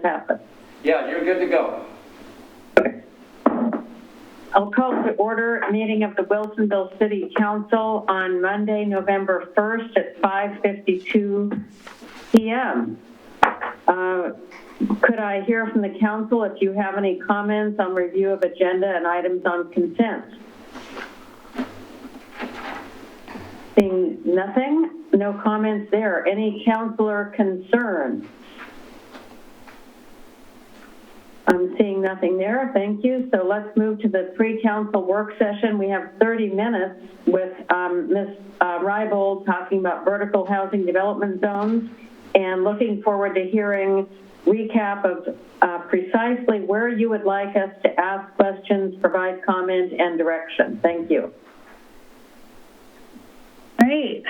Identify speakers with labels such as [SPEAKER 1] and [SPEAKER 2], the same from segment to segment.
[SPEAKER 1] happen.
[SPEAKER 2] Yeah, you're good to go.
[SPEAKER 1] I'll call to order a meeting of the Wilsonville City Council on Monday, November 1st at 5:52 p.m. Could I hear from the council if you have any comments on review of agenda and items on consent? Seeing nothing, no comments there. Any councilor concerns? I'm seeing nothing there. Thank you. So let's move to the pre-council work session. We have 30 minutes with Ms. Rybold talking about vertical housing development zones and looking forward to hearing recap of precisely where you would like us to ask questions, provide comment, and direction. Thank you.
[SPEAKER 3] All right.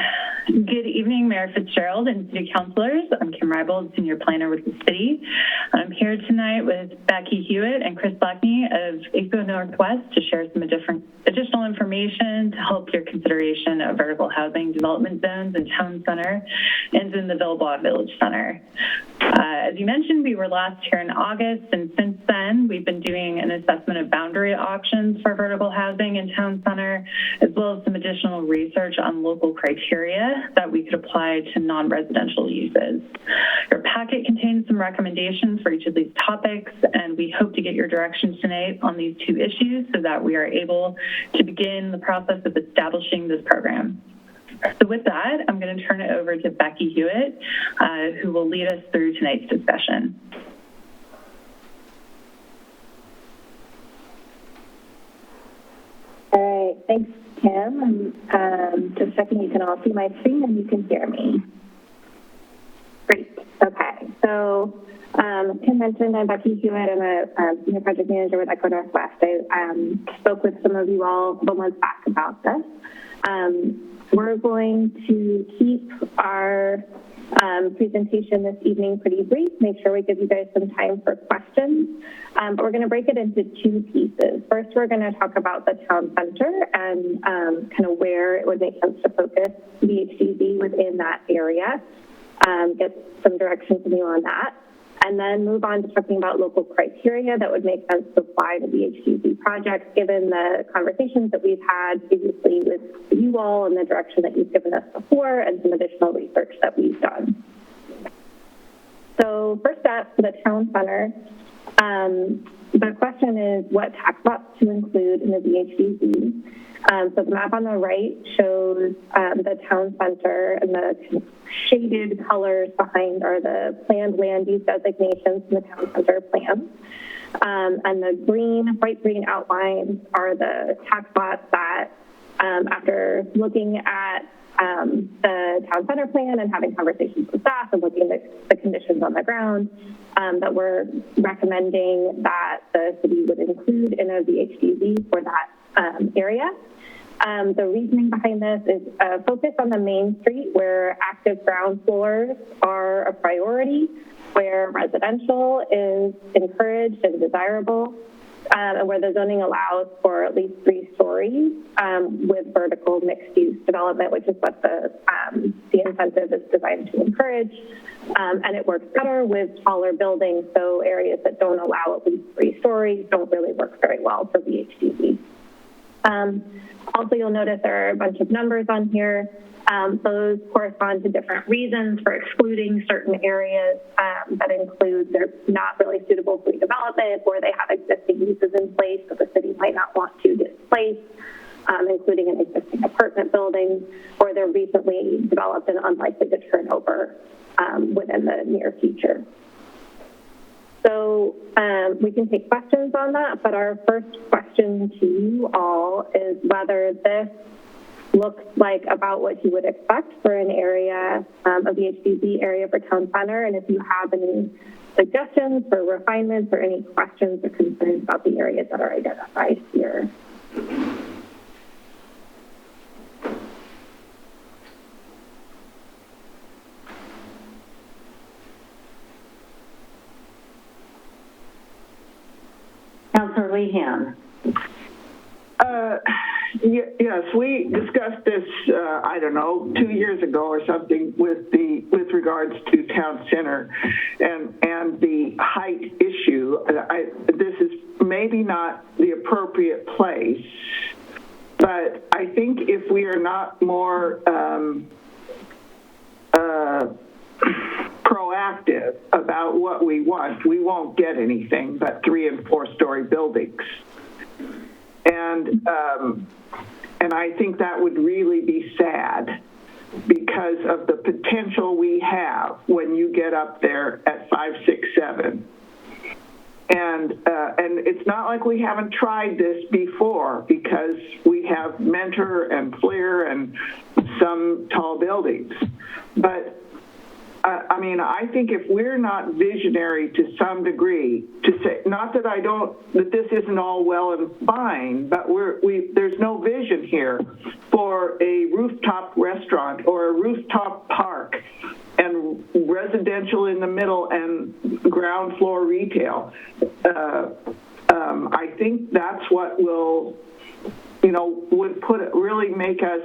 [SPEAKER 3] Good evening, Mayor Fitzgerald and City Councilors. I'm Kim Rybold, Senior Planner with the City. I'm here tonight with Becky Hewitt and Chris Blackney of ICO Northwest to share some additional information to help your consideration of vertical housing development zones in Town Center and in the Villebois Village Center. As you mentioned, we were last here in August, and since then, we've been doing an assessment of boundary options for vertical housing in Town Center, as well as some additional research on local criteria that we could apply to non-residential uses. Your packet contains some recommendations for each of these topics, and we hope to get your direction tonight on these two issues so that we are able to begin the process of establishing this program. So with that, I'm going to turn it over to Becky Hewitt, who will lead us through tonight's discussion.
[SPEAKER 4] All right, thanks, Kim. I'm just checking you can all see my screen and you can hear me. Great. Okay. So, Kim mentioned I'm Becky Hewitt. I'm a senior project manager with ICO Northwest. I spoke with some of you all a month back about this. We're going to keep our presentation this evening pretty brief, make sure we give you guys some time for questions. But we're going to break it into two pieces. First, we're going to talk about the town center and kind of where it would make sense to focus VHDZ within that area, get some direction from you on that, and then move on to talking about local criteria that would make sense to apply to VHDZ projects, given the conversations that we've had previously with you all and the direction that you've given us before and some additional research that we've done. So first up, for the town center, the question is what tax lots to include in the VHDZ. So the map on the right shows the town center, and the shaded colors behind are the planned land use designations in the town center plan. And the bright green outlines are the tax lots that, after looking at the town center plan and having conversations with staff and looking at the conditions on the ground, that we're recommending that the city would include in a VHDZ for that area. The reasoning behind this is a focus on the main street where active ground floors are a priority, where residential is encouraged and desirable, and where the zoning allows for at least 3 stories with vertical mixed-use development, which is what the incentive is designed to encourage. And it works better with taller buildings, so areas that don't allow at least 3 stories don't really work very well for VHDZ. Also, you'll notice there are a bunch of numbers on here. Those correspond to different reasons for excluding certain areas that include they're not really suitable for redevelopment, or they have existing uses in place that the city might not want to displace, including an existing apartment building, or they're recently developed and unlikely to turn over within the near future. So we can take questions on that, but our first question to you all is whether this looks like about what you would expect for an area, a VHDZ area for town center, and if you have any suggestions for refinements or any questions or concerns about the areas that are identified here.
[SPEAKER 1] Councilor Lehan.
[SPEAKER 2] Yes, we discussed this, I don't know, 2 years ago or something with regards to town center and the height issue. This is maybe not the appropriate place, but I think if we are not more proactive about what we want, we won't get anything but 3- and 4-story buildings. And I think that would really be sad because of the potential we have when you get up there at 5, 6, 7. And it's not like we haven't tried this before because we have Mentor and Fleer and some tall buildings. But I mean, I think if we're not visionary to some degree, to say, not that that this isn't all well and fine, but there's no vision here for a rooftop restaurant or a rooftop park and residential in the middle and ground floor retail. I think that's what will, would really make us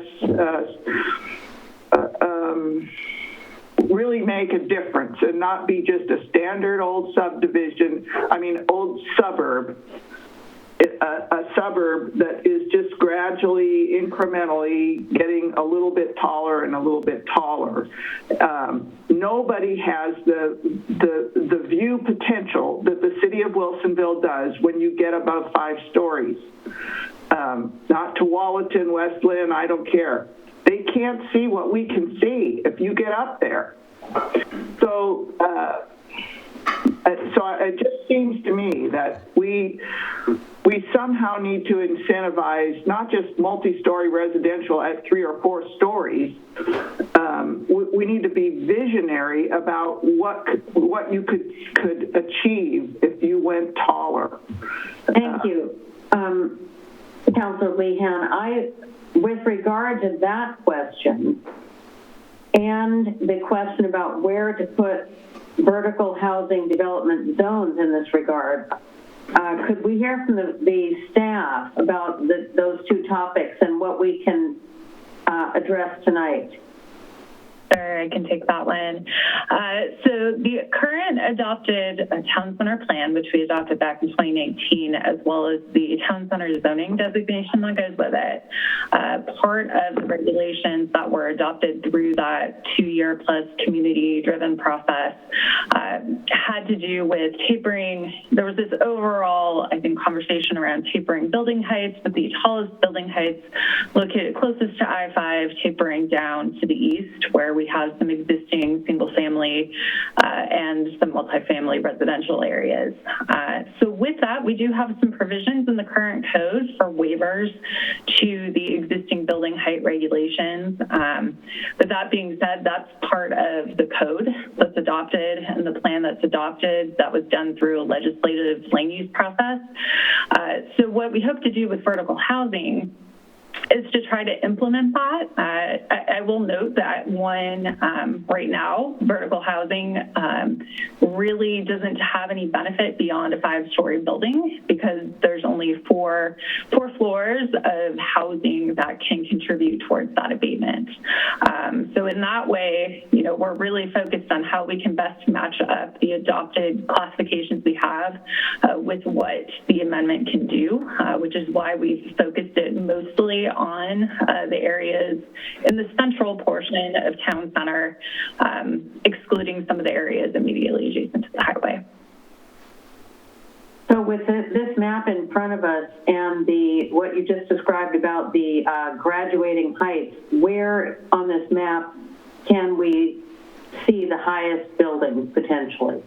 [SPEAKER 2] really make a difference and not be just a standard old old suburb, a suburb that is just gradually, incrementally getting a little bit taller and a little bit taller. Nobody has the view potential that the city of Wilsonville does when you get above 5 stories. Not to Wallaton, West Lynn, I don't care. They can't see what we can see if you get up there. So it just seems to me that we somehow need to incentivize not just multi-story residential at 3 or 4 stories. We need to be visionary about what you could achieve if you went taller.
[SPEAKER 1] Thank you, Councilor Lehan. With regard to that question and the question about where to put vertical housing development zones in this regard, could we hear from the staff about those two topics and what we can address tonight?
[SPEAKER 3] Sure, I can take that one. So the current adopted town center plan, which we adopted back in 2019, as well as the town center zoning designation that goes with it, part of the regulations that were adopted through that 2-year plus community-driven process had to do with tapering. There was this overall, I think, conversation around tapering building heights, with the tallest building heights located closest to I-5 tapering down to the east, where we have some existing single-family and some multifamily residential areas. So with that, we do have some provisions in the current code for waivers to the existing building height regulations. But that being said, that's part of the code that's adopted and the plan that's adopted that was done through a legislative land use process. So what we hope to do with vertical housing is to try to implement that. I will note that right now, vertical housing really doesn't have any benefit beyond a 5-story building because there's only four floors of housing that can contribute towards that abatement. So in that way, we're really focused on how we can best match up the adopted classifications we have with what the amendment can do, which is why we've focused it mostly on the areas in the central portion of town center, excluding some of the areas immediately adjacent to the highway.
[SPEAKER 1] So with this map in front of us and what you just described about the graduating heights, where on this map can we see the highest buildings potentially?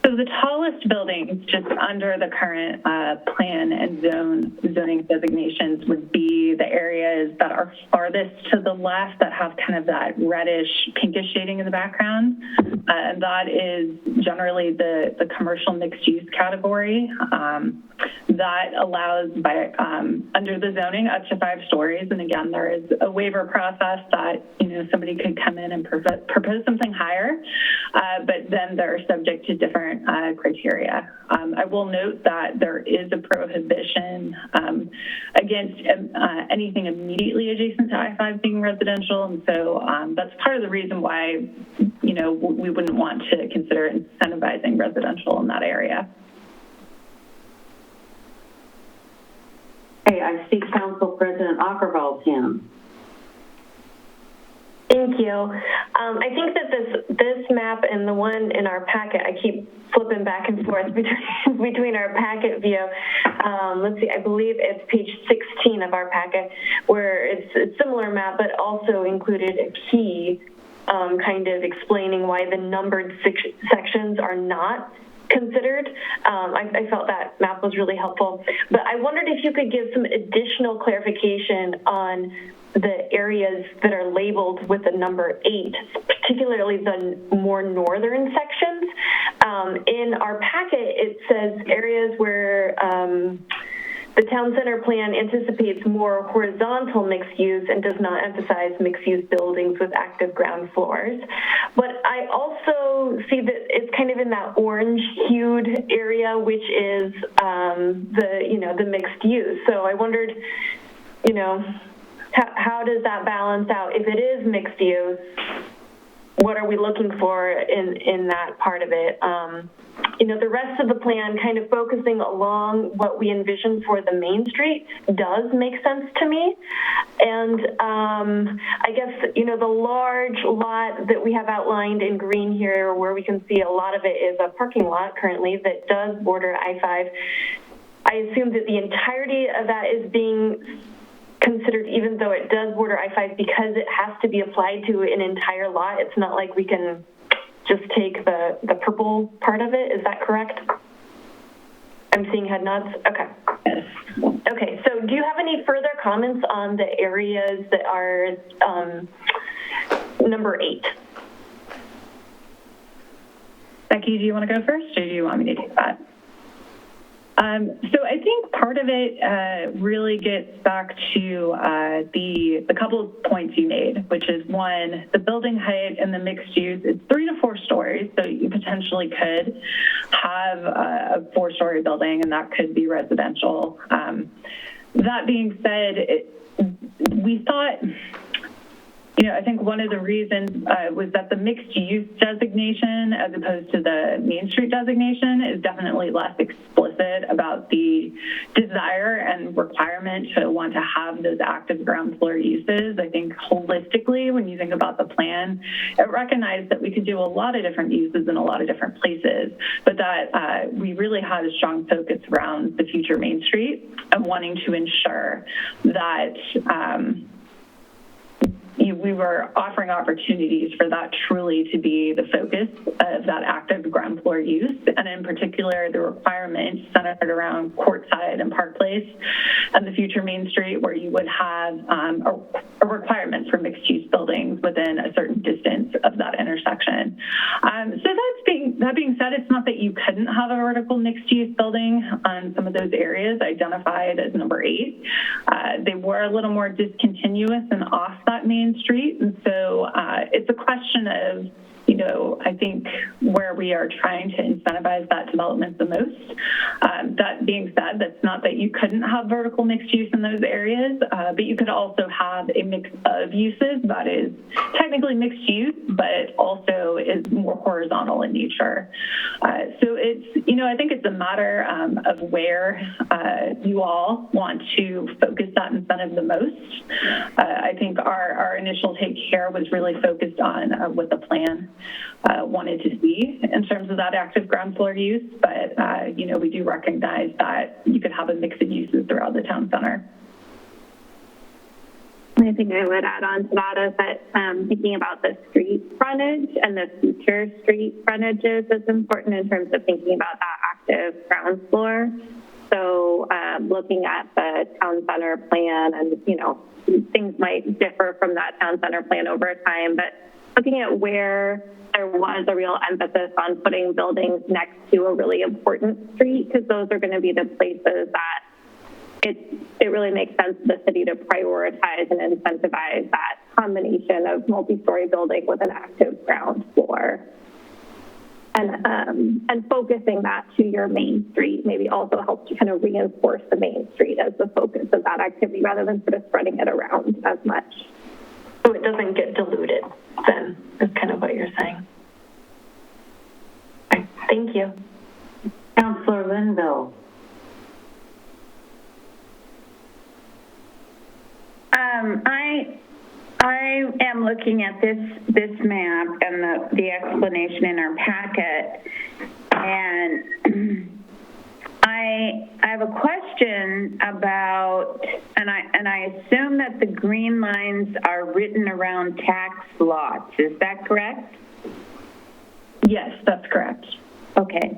[SPEAKER 3] So the tallest buildings just under the current plan and zoning designations would be the area areas that are farthest to the left that have kind of that reddish, pinkish shading in the background. And that is generally the commercial mixed use category. That allows by under the zoning up to 5 stories. And again, there is a waiver process that, somebody could come in and propose something higher, but then they're subject to different criteria. I will note that there is a prohibition against anything immediately adjacent to I-5 being residential. And so that's part of the reason why, we wouldn't want to consider incentivizing residential in that area.
[SPEAKER 1] Okay, I see Council President Ackervall's hand.
[SPEAKER 5] Thank you. I think that this map and the one in our packet, I keep flipping back and forth between our packet view. Let's see, I believe it's page 16 of our packet, where it's a similar map, but also included a key kind of explaining why the numbered sections are not considered. I felt that map was really helpful. But I wondered if you could give some additional clarification on the areas that are labeled with the number 8, particularly the more northern sections. In our packet, it says areas where the town center plan anticipates more horizontal mixed use and does not emphasize mixed use buildings with active ground floors. But I also see that it's kind of in that orange hued area, which is the mixed use. So I wondered, how does that balance out? If it is mixed use, what are we looking for in that part of it? The rest of the plan kind of focusing along what we envision for the Main Street does make sense to me. And I guess, the large lot that we have outlined in green here, where we can see a lot of it is a parking lot currently that does border I-5. I assume that the entirety of that is being considered, even though it does border I-5, because it has to be applied to an entire lot. It's not like we can just take the purple part of it. Is that correct? I'm seeing head nods. Okay.
[SPEAKER 3] Yes.
[SPEAKER 5] Okay, so do you have any further comments on the areas that are number 8?
[SPEAKER 3] Becky, do you want to go first, or do you want me to take that? So I think part of it really gets back to the couple of points you made, which is one, the building height and the mixed use, it's 3 to 4 stories, so you potentially could have a 4-story building, and that could be residential. That being said, we thought, I think one of the reasons was that the mixed use designation, as opposed to the Main Street designation, is definitely less explicit about the desire and requirement to want to have those active ground floor uses. I think holistically, when you think about the plan, it recognized that we could do a lot of different uses in a lot of different places, but that we really had a strong focus around the future Main Street and wanting to ensure that we were offering opportunities for that truly to be the focus of that active ground floor use, and in particular, the requirement centered around Courtside and Park Place and the future Main Street, where you would have a requirement for mixed-use buildings within a certain distance of that intersection. So that being said, it's not that you couldn't have a vertical mixed-use building on some of those areas identified as number 8. They were a little more discontinuous and off that Main Street, and so it's a question of, I think where we are trying to incentivize that development the most. That being said, that's not that you couldn't have vertical mixed use in those areas, but you could also have a mix of uses that is technically mixed use, but also is more horizontal in nature. So it's, I think it's a matter of where you all want to focus that incentive the most. I think our initial take here was really focused on what the plan wanted to see in terms of that active ground floor use, but we do recognize that you could have a mix of uses throughout the town center.
[SPEAKER 4] I think I would add on to that is that thinking about the street frontage and the future street frontages is important in terms of thinking about that active ground floor. So looking at the town center plan and, things might differ from that town center plan over time, but looking at where there was a real emphasis on putting buildings next to a really important street, because those are going to be the places that it really makes sense for the city to prioritize and incentivize that combination of multi-story building with an active ground floor. And focusing that to your main street maybe also helps to kind of reinforce the main street as the focus of that activity rather than sort of spreading it around as much.
[SPEAKER 5] So it doesn't get diluted, then, is kind of what you're saying. Okay, thank you.
[SPEAKER 1] Councilor Linville.
[SPEAKER 6] I am looking at this map and the explanation in our packet, and I have a question about, and I assume that the green lines are written around tax lots. Is that correct?
[SPEAKER 3] Yes, that's correct.
[SPEAKER 6] Okay.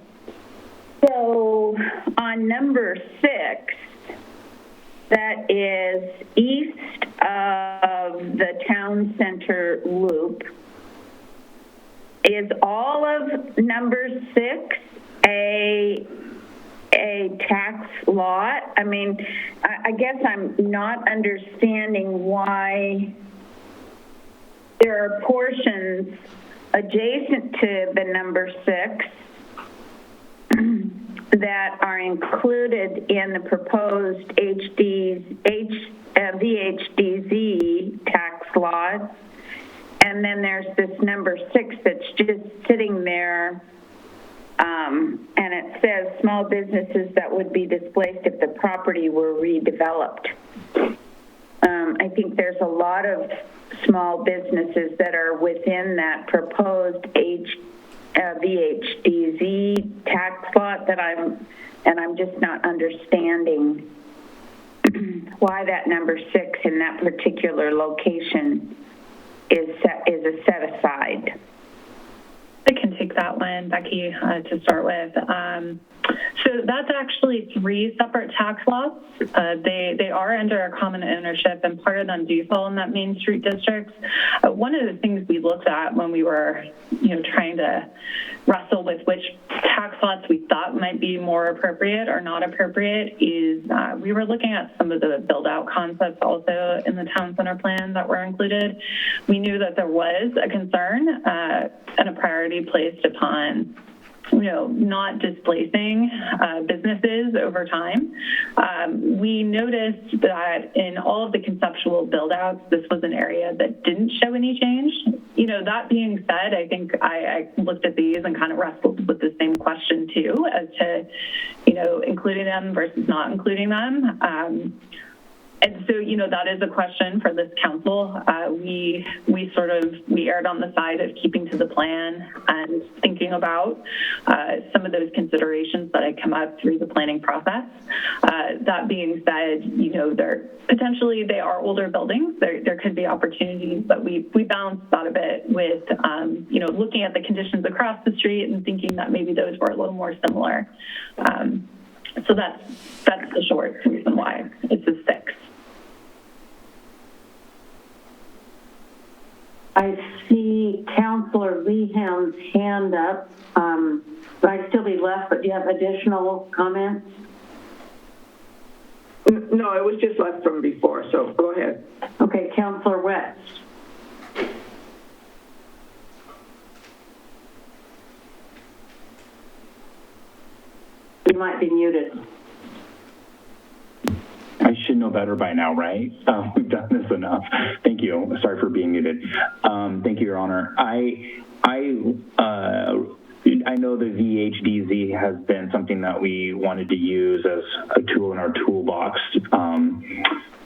[SPEAKER 6] So on number 6, that is east of the town center loop, is all of number 6 a tax lot? I mean, I guess I'm not understanding why there are portions adjacent to the number 6 that are included in the proposed VHDZ tax laws, and then there's this number 6 that's just sitting there, and it says small businesses that would be displaced if the property were redeveloped. I think there's a lot of small businesses that are within that proposed VHDZ tax lot that I'm just not understanding why that number 6 in that particular location is a set aside.
[SPEAKER 3] I can take that one, Becky, to start with. So that's actually 3 separate tax lots. They are under a common ownership, and part of them do fall in that Main Street district. One of the things we looked at when we were, trying to wrestle with which tax lots we thought might be more appropriate or not appropriate is we were looking at some of the build-out concepts also in the town center plan that were included. We knew that there was a concern and a priority placed upon not displacing businesses over time. We noticed that in all of the conceptual build-outs, this was an area that didn't show any change. That being said, I think I looked at these and kind of wrestled with the same question too, as to, including them versus not including them. And so, that is a question for this council. We erred on the side of keeping to the plan and thinking about some of those considerations that had come up through the planning process. That being said, they are older buildings. There could be opportunities, but we balanced that a bit with, looking at the conditions across the street and thinking that maybe those were a little more similar. So that's the short reason why it's a 6.
[SPEAKER 1] I see Councilor Lehan's hand up. Might still be left, but do you have additional comments?
[SPEAKER 2] No, it was just left from before, so go ahead.
[SPEAKER 1] Okay, Councilor West. You might be muted.
[SPEAKER 7] I should know better by now, right? We've done this enough. Thank you. Sorry for being muted. Thank you, Your Honor. I know the VHDZ has been something that we wanted to use as a tool in our toolbox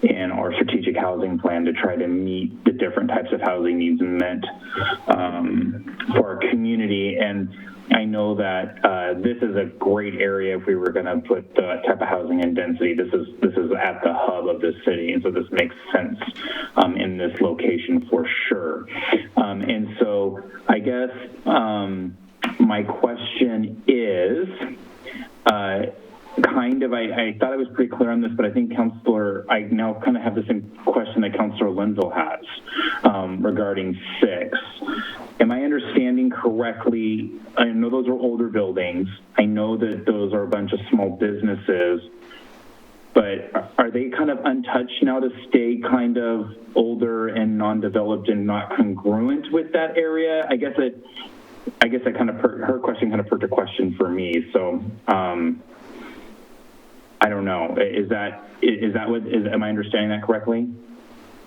[SPEAKER 7] in our strategic housing plan to try to meet the different types of housing needs meant for our community. And I know that this is a great area if we were going to put the type of housing and density. This is at the hub of the city, and so this makes sense in this location for sure. And so I guess my question is kind of I thought I was pretty clear on this, but I think I now kind of have the same question that Councilor Linville has regarding 6. Am I understanding correctly? I know those are older buildings. I know that those are a bunch of small businesses, but are they kind of untouched now to stay kind of older and non-developed and not congruent with that area? I guess that kind of her question kind of put the question for me. So I don't know. Is that am I understanding that correctly?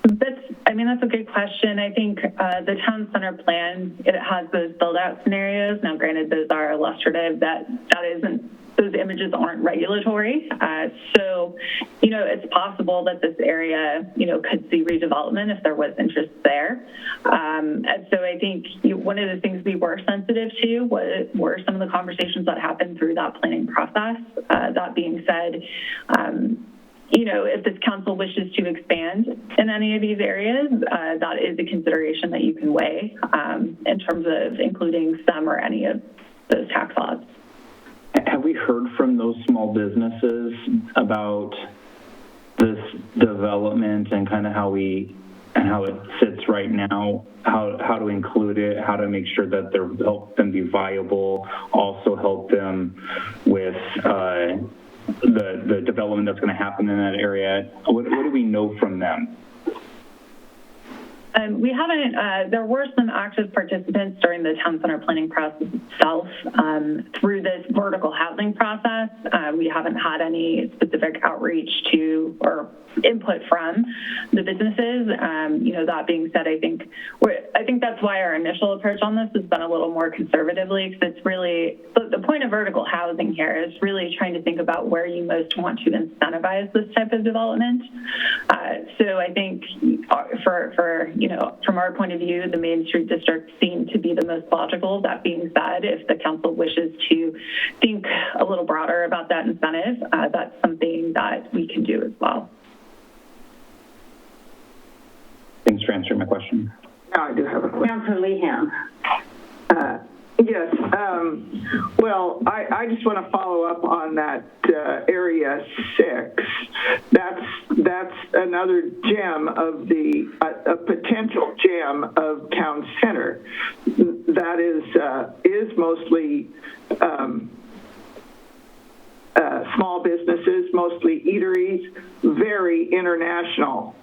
[SPEAKER 3] That's a good question. I think the town center plan, it has those build-out scenarios. Now, granted, those are illustrative. Those images aren't regulatory. So, it's possible that this area, could see redevelopment if there was interest there. And so I think one of the things we were sensitive to were some of the conversations that happened through that planning process. That being said, if this council wishes to expand in any of these areas, that is a consideration that you can weigh in terms of including some or any of those tax laws.
[SPEAKER 7] Have we heard from those small businesses about this development and kind of how it sits right now, how to include it, how to make sure that help them be viable, also help them with the development that's going to happen in that area? What do we know from them?
[SPEAKER 3] We haven't, there were some active participants during the town center planning process itself. Through this vertical housing process, we haven't had any specific outreach to or input from the businesses. That being said, I think that's why our initial approach on this has been a little more conservatively, because it's really, the point of vertical housing here is really trying to think about where you most want to incentivize this type of development. So I think from our point of view, the Main Street District seemed to be the most logical. That being said, if the council wishes to think a little broader about that incentive, that's something that we can do as well.
[SPEAKER 7] Thanks for answering my question.
[SPEAKER 2] Now I do have a question.
[SPEAKER 1] Councilor Lehan.
[SPEAKER 2] Yes. Well, I just want to follow up on that area 6. That's another gem of a potential gem of town center. That is mostly small businesses, mostly eateries, very international.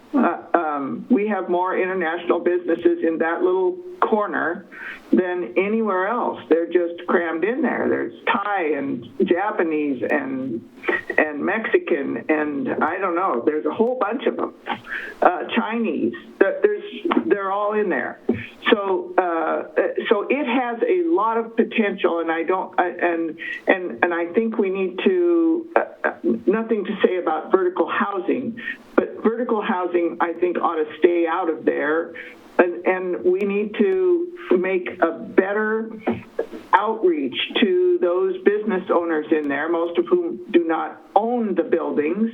[SPEAKER 2] We have more international businesses in that little corner than anywhere else. They're just crammed in there. There's Thai and Japanese and Mexican and I don't know. There's a whole bunch of them. Chinese. They're all in there. So it has a lot of potential, and I think we need to nothing to say about vertical housing, but vertical housing I think ought to stay out of there, and we need to make a better outreach to those business owners in there, most of whom do not own the buildings.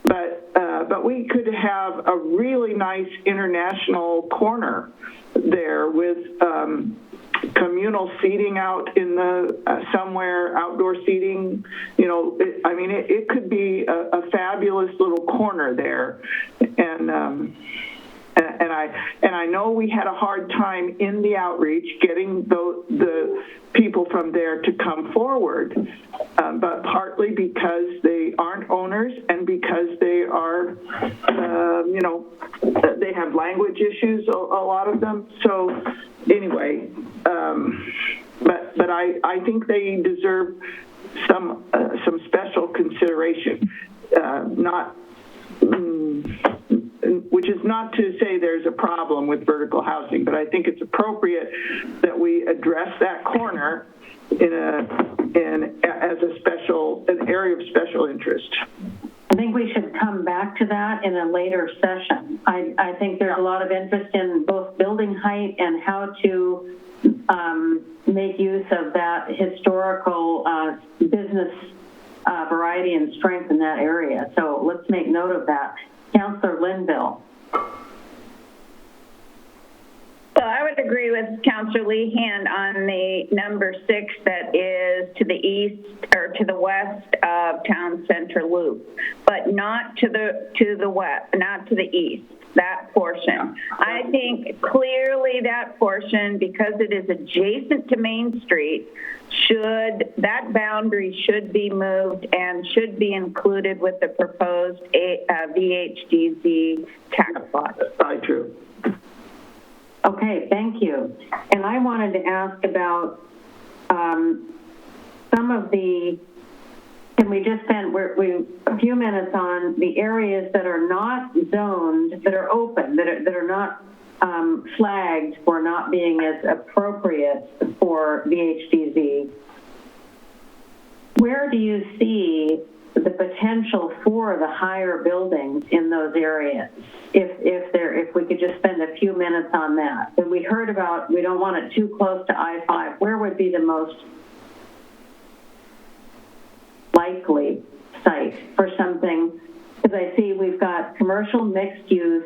[SPEAKER 2] But we could have a really nice international corner there with communal seating out in the somewhere, outdoor seating. It could be a fabulous little corner there, and I know we had a hard time in the outreach getting the people from there to come forward, but partly because they aren't owners and because they are, they have language issues, a lot of them. So anyway, but I think they deserve some special consideration, which is not to say there's a problem with vertical housing, but I think it's appropriate that we address that corner as an area of special interest.
[SPEAKER 1] I think we should come back to that in a later session. I think there's a lot of interest in both building height and how to make use of that historical business variety and strength in that area. So let's make note of that. Councilor Linville.
[SPEAKER 6] So I would agree with Councilor Lehan on the number 6 that is to the east or to the west of Town Center Loop, but not to the west, not to the east, that portion. I think clearly that portion, because it is adjacent to Main Street, that boundary should be moved and should be included with the proposed VHDZ tax lot.
[SPEAKER 2] That's probably true.
[SPEAKER 1] Okay, thank you. And I wanted to ask about some of the, can we just spend a few minutes on the areas that are not zoned, that are open, that are not flagged for not being as appropriate for VHDZ? Where do you see the potential for the higher buildings in those areas? If we could just spend a few minutes on that. And we heard about, we don't want it too close to I-5. Where would be the most likely site for something? Because I see we've got commercial mixed use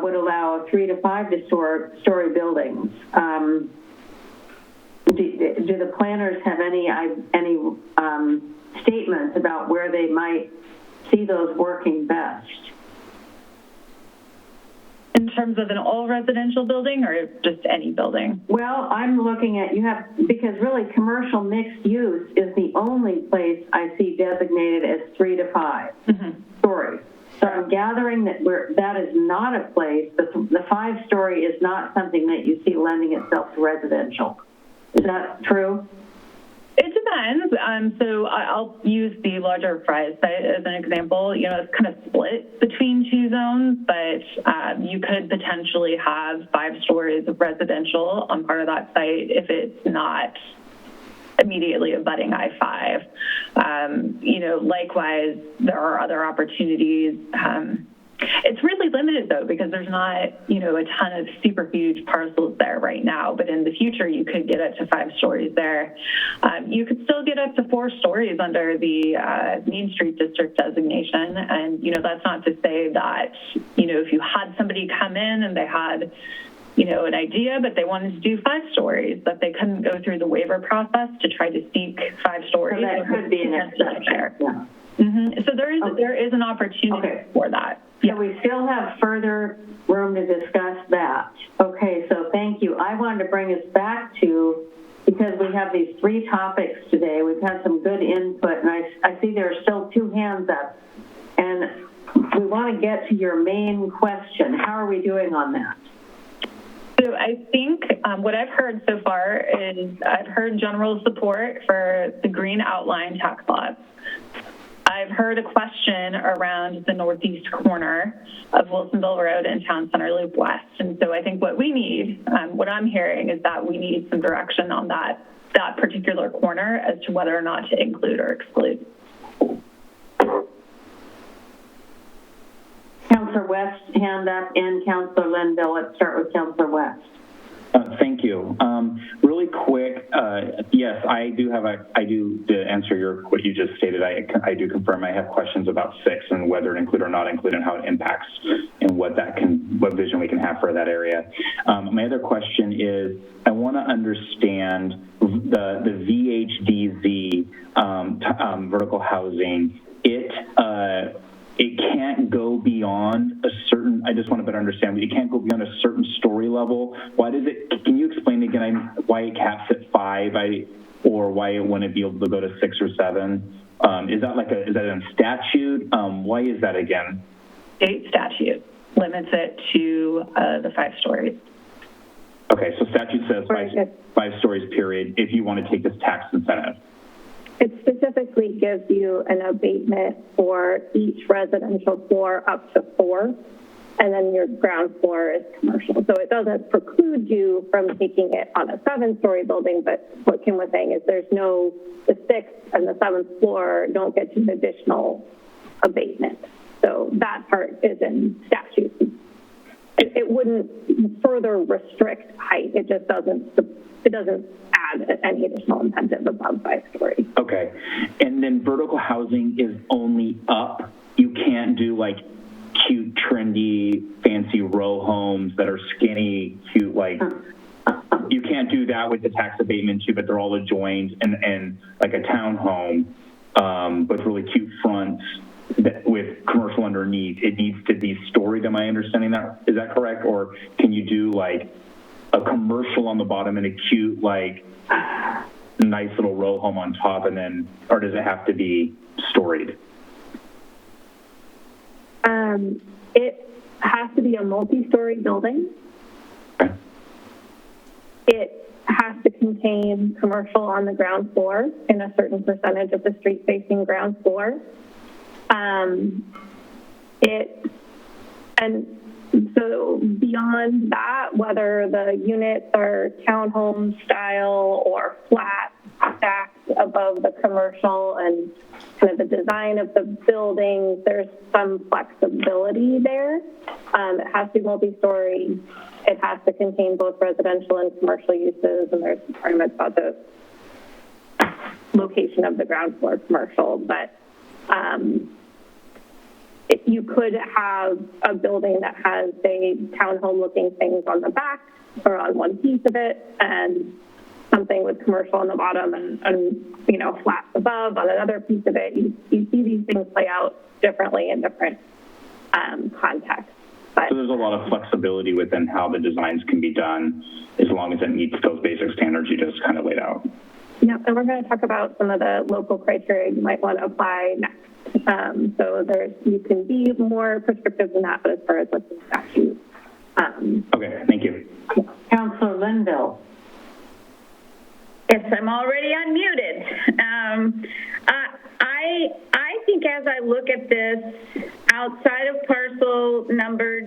[SPEAKER 1] would allow 3 to 5 story buildings. Do the planners have any statements about where they might see those working best?
[SPEAKER 3] In terms of an all residential building or just any building?
[SPEAKER 1] Well, I'm looking at, because really commercial mixed use is the only place I see designated as 3 to 5 stories. So I'm gathering that that is not a place, but the 5-story is not something that you see lending itself to residential. Is that true?
[SPEAKER 3] It depends. So I'll use the larger Fry's site as an example. It's kind of split between 2 zones, but you could potentially have 5 stories of residential on part of that site if it's not immediately abutting I-5. Likewise, there are other opportunities. It's really limited, though, because there's not, a ton of super huge parcels there right now. But in the future, you could get up to 5 stories there. You could still get up to 4 stories under the Main Street District designation. And, that's not to say that, if you had somebody come in and they had, an idea, but they wanted to do 5 stories, but they couldn't go through the waiver process to try to seek 5 stories.
[SPEAKER 1] So that could be an exception.
[SPEAKER 3] Yeah. So there is an opportunity for that.
[SPEAKER 1] So we still have further room to discuss that. Okay, so thank you. I wanted to bring us back to, because we have these 3 topics today, we've had some good input, and I see there are still 2 hands up. And we want to get to your main question. How are we doing on that?
[SPEAKER 3] So I think what I've heard so far is I've heard general support for the green outline tax lots. I've heard a question around the northeast corner of Wilsonville Road and Town Center Loop West. And so I think what we need, what I'm hearing is that we need some direction on that particular corner as to whether or not to include or exclude.
[SPEAKER 1] Councillor West, hand up, and Councillor Linville. Let's start with Councillor West.
[SPEAKER 7] Thank you. Really quick, yes, I do to answer what you just stated, I do confirm I have questions about 6 and whether to include or not include and how it impacts and what vision we can have for that area. My other question is, I want to understand the VHDZ vertical housing. It can't go beyond a certain, I just want to better understand, but it can't go beyond a certain story level. Can you explain again why it caps at 5 or why it wouldn't be able to go to 6 or 7? Is that in statute? Why is that again?
[SPEAKER 3] State statute limits it to the 5 stories.
[SPEAKER 7] Okay, so statute says 5 stories, period, if you want to take this tax incentive.
[SPEAKER 4] It specifically gives you an abatement for each residential floor up to 4, and then your ground floor is commercial. So it doesn't preclude you from taking it on a 7-story building, but what Kim was saying is the 6th and the 7th floor don't get an additional abatement. So that part is in statute. It wouldn't further restrict height. It just doesn't add any additional incentive above 5 stories.
[SPEAKER 7] Okay. And then vertical housing is only up. You can't do like cute, trendy, fancy row homes homes that are skinny, cute, like, you can't do that with the tax abatement too, but they're all adjoined and like a townhome, with really cute fronts with commercial underneath. It needs to be storied. Am I understanding that? Is that correct? Or can you do like a commercial on the bottom and a cute, like, nice little row home on top, and then, or does it have to be storied?
[SPEAKER 4] It has to be a multi-story building.
[SPEAKER 7] Okay.
[SPEAKER 4] It has to contain commercial on the ground floor in a certain percentage of the street-facing ground floor. And so beyond that, whether the units are townhome style or flat stacked above the commercial and kind of the design of the buildings, there's some flexibility there. It has to be multi-story. It has to contain both residential and commercial uses, and there's requirements about the location of the ground floor commercial. But you could have a building that has, say, townhome-looking things on the back or on one piece of it, and something with commercial on the bottom and you know, flats above on another piece of it. You see these things play out differently in different contexts. But,
[SPEAKER 7] so there's a lot of flexibility within how the designs can be done, as long as it meets those basic standards you just kind of laid out.
[SPEAKER 4] Yeah, and we're going to talk about some of the local criteria you might want to apply next. So you can be more prescriptive than that, but as far as what's in statute.
[SPEAKER 7] Okay, thank you.
[SPEAKER 1] Councilor Linville.
[SPEAKER 6] Yes, I'm already unmuted. I think as I look at this, outside of parcel number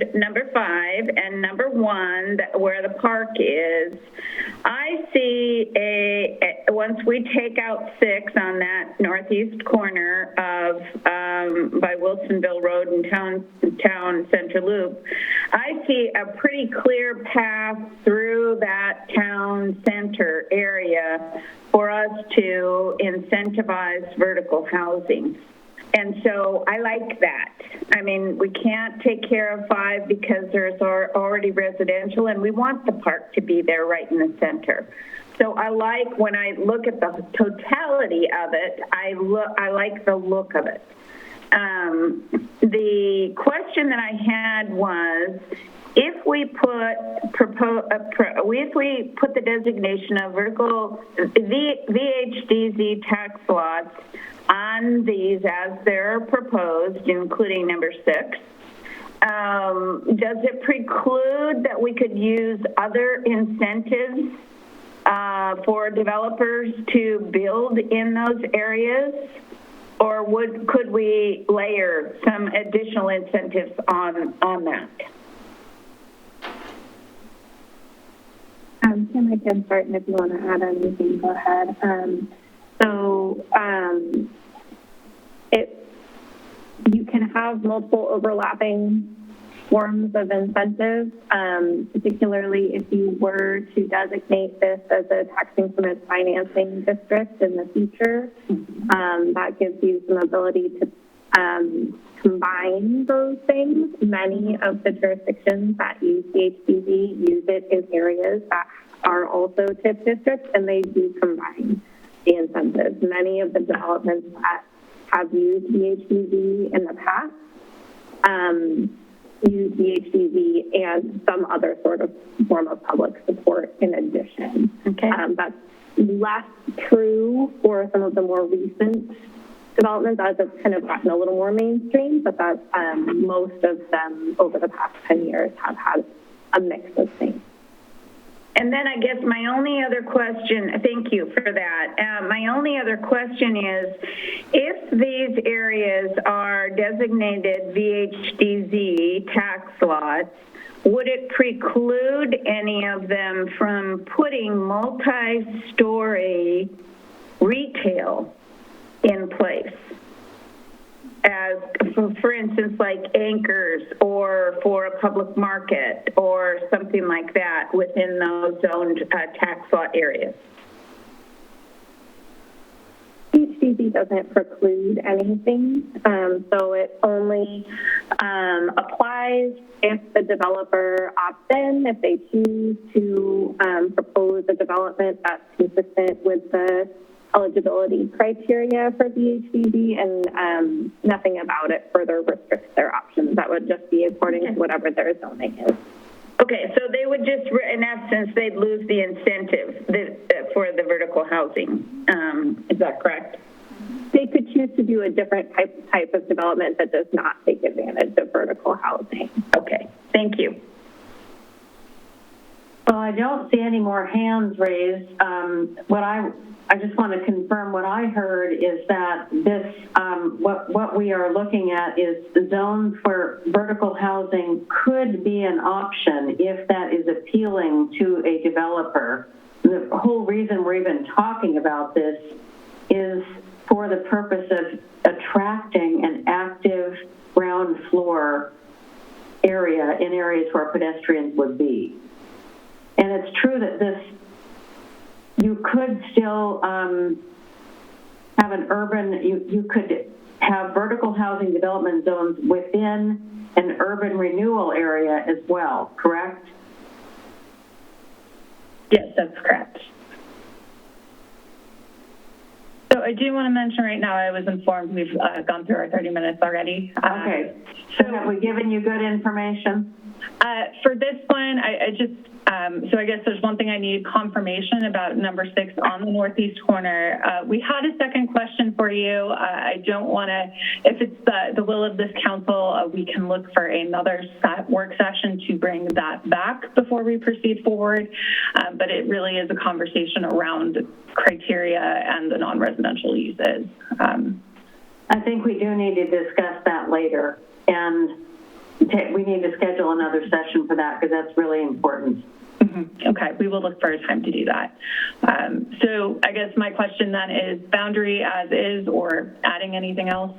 [SPEAKER 6] 5 and number 1, where the park is, I see once we take out 6 on that northeast corner of by Wilsonville Road and Town Center Loop, I see a pretty clear path through that town center area for us to incentivize vertical housing. And so I like that. I mean, we can't take care of 5 because there's already residential, and we want the park to be there right in the center. So I like, when I look at the totality of it, I like the look of it. The question that I had was, if we put the designation of vertical VHDZ tax lots on these as they're proposed, including number 6, does it preclude that we could use other incentives for developers to build in those areas? Or could we layer some additional incentives on that?
[SPEAKER 4] Kim, I can start, and if you want to add anything, go ahead. You can have multiple overlapping forms of incentives, particularly if you were to designate this as a tax increment financing district in the future. That gives you some ability to combine those things. Many of the jurisdictions that use VHDZ use it in areas that are also TIF districts, and they do combine the incentives. Many of the developments that have used VHDZ in the past use VHDZ and some other sort of form of public support in addition.
[SPEAKER 6] Okay.
[SPEAKER 4] That's less true for some of the more recent developments as it's kind of gotten a little more mainstream, but that most of them over the past 10 years have had a mix of things.
[SPEAKER 6] And then I guess my only other question, thank you for that. My only other question is, if these areas are designated VHDZ tax lots, would it preclude any of them from putting multi-story retail in place? As, for instance, like anchors or for a public market or something like that within those zoned tax lot areas?
[SPEAKER 4] VHDZ VHDZ doesn't preclude anything, so it only applies if the developer opts in, if they choose to propose a development that's consistent with the eligibility criteria for VHDZ, and nothing about it further restricts their options. That would just be according to whatever their zoning is.
[SPEAKER 6] Okay, so they would just, in essence, they'd lose the incentive for the vertical housing. Is that correct?
[SPEAKER 4] They could choose to do a different type of development that does not take advantage of vertical housing.
[SPEAKER 6] Okay, thank you.
[SPEAKER 1] Well, I don't see any more hands raised. I just want to confirm what I heard is that this, what we are looking at is the zones where vertical housing could be an option if that is appealing to a developer. The whole reason we're even talking about this is for the purpose of attracting an active ground floor area in areas where pedestrians would be. And it's true that you could still have an urban, you could have vertical housing development zones within an urban renewal area as well, correct?
[SPEAKER 3] Yes, that's correct. So I do want to mention right now, I was informed we've gone through our 30 minutes already.
[SPEAKER 1] Okay, so have we given you good information?
[SPEAKER 3] For this one, so I guess there's one thing I need confirmation about number 6 on the northeast corner. We had a second question for you. I don't want to, if it's the will of this council, we can look for another work session to bring that back before we proceed forward. But it really is a conversation around criteria and the non-residential uses.
[SPEAKER 1] I think we do need to discuss that later. And we need to schedule another session for that because that's really important.
[SPEAKER 3] Mm-hmm. Okay, we will look for a time to do that. So I guess my question then is boundary as is or adding anything else?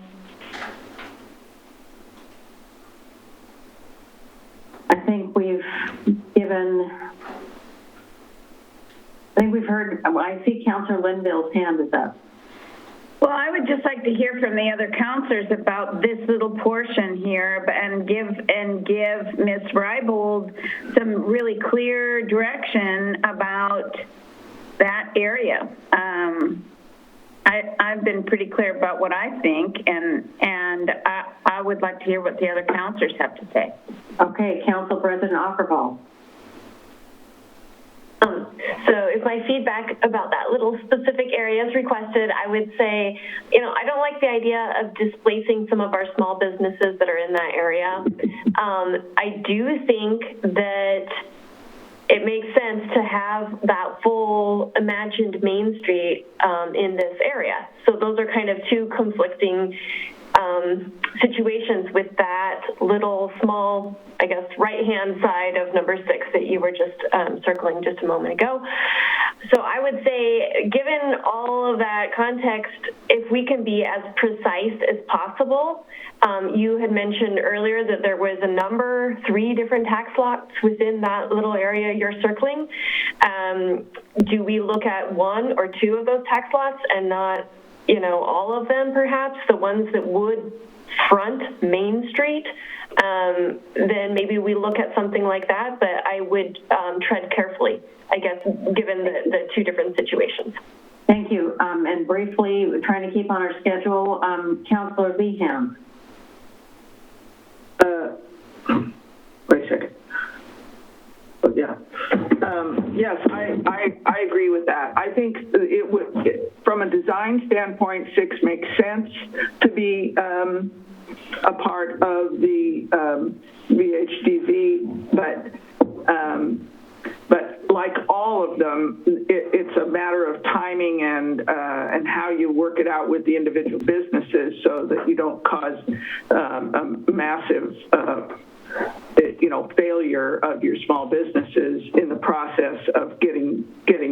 [SPEAKER 1] I think we've heard, I see Councilor Linville's hand is up.
[SPEAKER 6] Well, I would just like to hear from the other counselors about this little portion here and give Ms. Rybold some really clear direction about that area. I've been pretty clear about what I think, and I would like to hear what the other counselors have to say.
[SPEAKER 1] Okay, Council President Offerball.
[SPEAKER 5] So if my feedback about that little specific area is requested, I would say, I don't like the idea of displacing some of our small businesses that are in that area. I do think that it makes sense to have that full imagined Main Street in this area. So those are kind of two conflicting situations with that little small, I guess, right-hand side of number 6 that you were just circling just a moment ago. So I would say, given all of that context, if we can be as precise as possible, you had mentioned earlier that there was a number, 3 different tax lots within that little area you're circling. Do we look at 1 or 2 of those tax lots and not all of them, perhaps, the ones that would front Main Street, then maybe we look at something like that, but I would tread carefully, I guess, given the 2 different situations.
[SPEAKER 1] Thank you. And briefly, we're trying to keep on our schedule, Councilor Behan.
[SPEAKER 2] Wait a second. Yeah. Yes, I agree with that. I think it would, from a design standpoint, 6 makes sense to be a part of the VHDV, but like all of them, it's a matter of timing and how you work it out with the individual businesses so that you don't cause a massive failure of your small businesses in the process of getting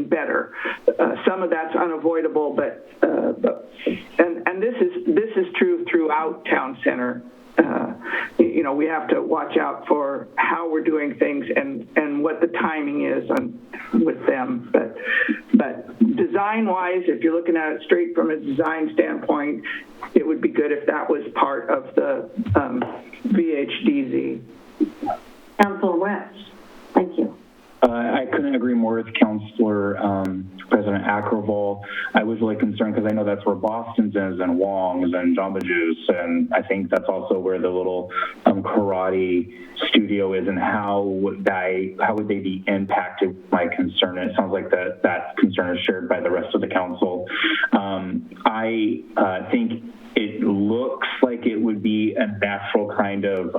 [SPEAKER 2] better. Some of that's unavoidable, but this is true throughout Town Center. We have to watch out for how we're doing things and what the timing is with them. But design-wise, if you're looking at it straight from a design standpoint, it would be good if that was part of the VHDZ.
[SPEAKER 1] Councilor West, thank you.
[SPEAKER 7] I couldn't agree more with Councilor President Ackerval. I was really concerned because I know that's where Boston's is and Wong's and Jamba Juice, and I think that's also where the little karate studio is, and how would they be impacted? My concern, and it sounds like that concern is shared by the rest of the council. I think it looks like it would be a natural kind of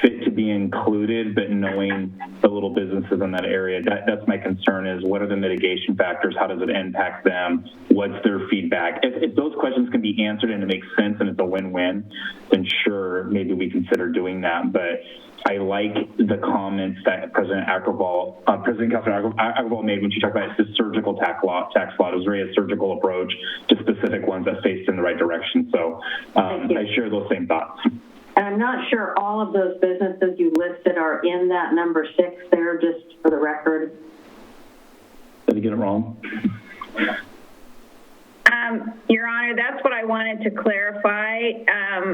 [SPEAKER 7] fit to be included, but knowing the little businesses in that area, that's my concern, is what are the mitigation factors? How does it impact them? What's their feedback? If those questions can be answered and it makes sense and it's a win-win, then sure, maybe we consider doing that. But I like the comments that President Councilor Ackerval made when she talked about the surgical tax law. It was very a surgical approach to specific ones that faced in the right direction. So I share those same thoughts.
[SPEAKER 1] And I'm not sure all of those businesses you listed are in that number 6 there, just for the record.
[SPEAKER 7] Did I get it wrong?
[SPEAKER 6] Your Honor, that's what I wanted to clarify.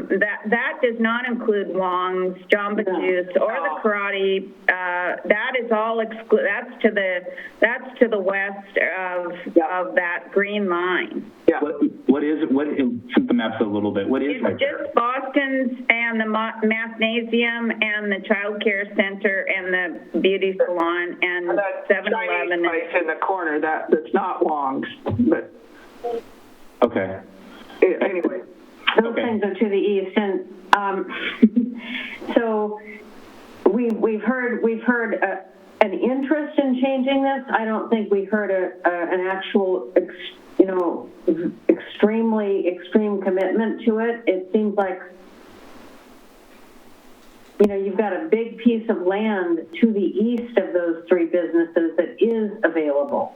[SPEAKER 6] That does not include Wong's, Jamba Juice, or the karate. That is all that's to the west of that green line.
[SPEAKER 2] Yeah.
[SPEAKER 7] What is since the map's a little bit, what is
[SPEAKER 6] it's
[SPEAKER 7] right
[SPEAKER 6] just
[SPEAKER 7] there?
[SPEAKER 6] Boston's and the Mathnasium and the Child Care Center and the beauty salon and 7-Eleven.
[SPEAKER 2] Place in the corner, that's not Wong's, but.
[SPEAKER 7] Okay.
[SPEAKER 2] Anyway.
[SPEAKER 1] Those things are to the east, and so we've heard an interest in changing this. I don't think we heard an actual, extreme commitment to it. It seems like, you've got a big piece of land to the east of those 3 businesses that is available.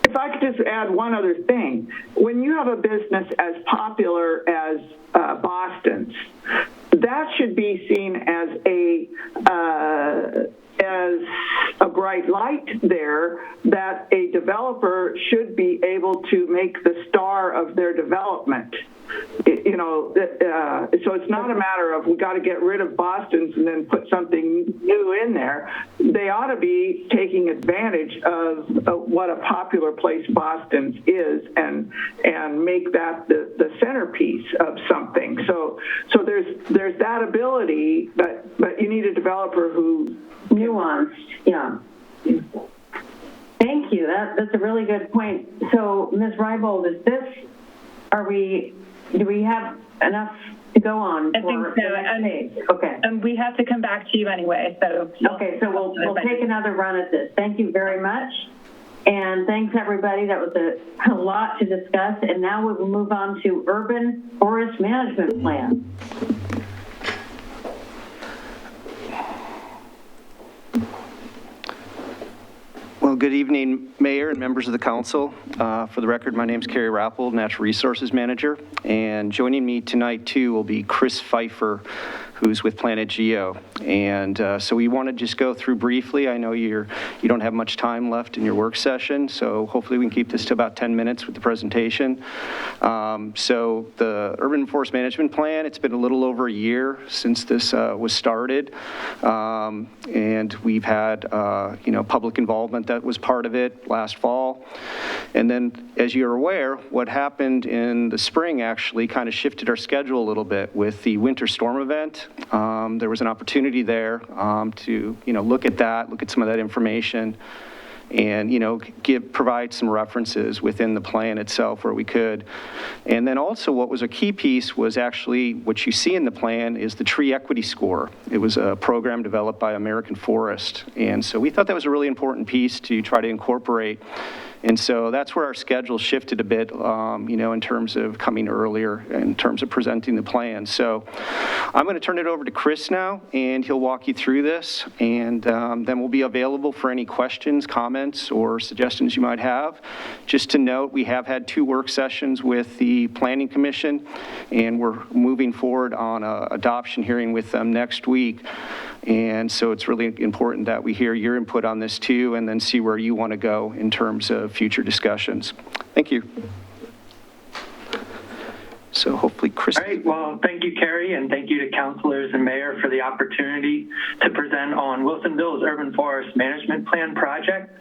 [SPEAKER 2] If I could just add one other thing. When you have a business as popular as Boston's, that should be seen as a bright light there, that a developer should be able to make the star of their development. So it's not a matter of we got to get rid of Boston's and then put something new in there. They ought to be taking advantage of what a popular place Boston's is and make that the centerpiece of something. So there's that ability, but you need a developer who
[SPEAKER 1] nuanced, yeah. Thank you. That's a really good point. So, Ms. Rybold, do we have enough to go on?
[SPEAKER 3] I think so.
[SPEAKER 1] Okay.
[SPEAKER 3] We have to come back to you anyway, so.
[SPEAKER 1] Okay, so we'll take another run at this. Thank you very much. And thanks, everybody. That was a lot to discuss. And now we will move on to Urban Forest Management Plan.
[SPEAKER 8] Well, good evening, Mayor and members of the council. For the record, my name is Kerry Rappold, Natural Resources Manager, and joining me tonight, too, will be Chris Pfeiffer, who's with Planet Geo. And so we want to just go through briefly. I know you don't have much time left in your work session, so hopefully we can keep this to about 10 minutes with the presentation. So the Urban Forest Management Plan, it's been a little over a year since this was started. And we've had, public involvement that was part of it last fall. And then, as you're aware, what happened in the spring actually kind of shifted our schedule a little bit with the winter storm event. There was an opportunity there to, look at some of that information and, provide some references within the plan itself where we could. And then also what was a key piece was actually what you see in the plan is the tree equity score. It was a program developed by American Forest. And so we thought that was a really important piece to try to incorporate. And so that's where our schedule shifted a bit, in terms of coming earlier, in terms of presenting the plan. So I'm going to turn it over to Chris now, and he'll walk you through this. And then we'll be available for any questions, comments, or suggestions you might have. Just to note, we have had 2 work sessions with the Planning Commission, and we're moving forward on an adoption hearing with them next week. And so it's really important that we hear your input on this too, and then see where you want to go in terms of future discussions. Thank you. So hopefully Chris.
[SPEAKER 9] All right, well, thank you, Carrie, and thank you to councilors and mayor for the opportunity to present on Wilsonville's Urban Forest Management Plan project.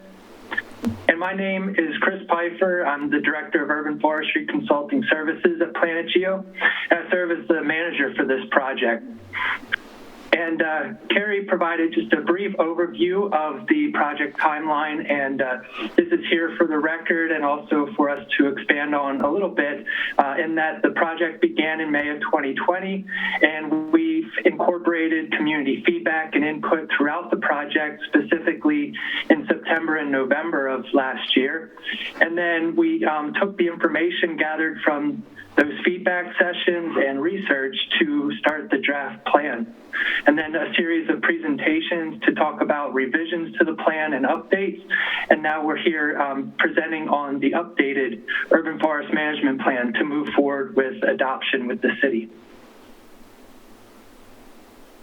[SPEAKER 9] And my name is Chris Pfeiffer. I'm the Director of Urban Forestry Consulting Services at Planet Geo, and I serve as the manager for this project. And Carrie provided just a brief overview of the project timeline, and this is here for the record and also for us to expand on a little bit in that the project began in May of 2020, and we've incorporated community feedback and input throughout the project, specifically in September and November of last year. And then we took the information gathered from those feedback sessions and research to start the draft plan. And then a series of presentations to talk about revisions to the plan and updates. And now we're here presenting on the updated urban forest management plan to move forward with adoption with the city.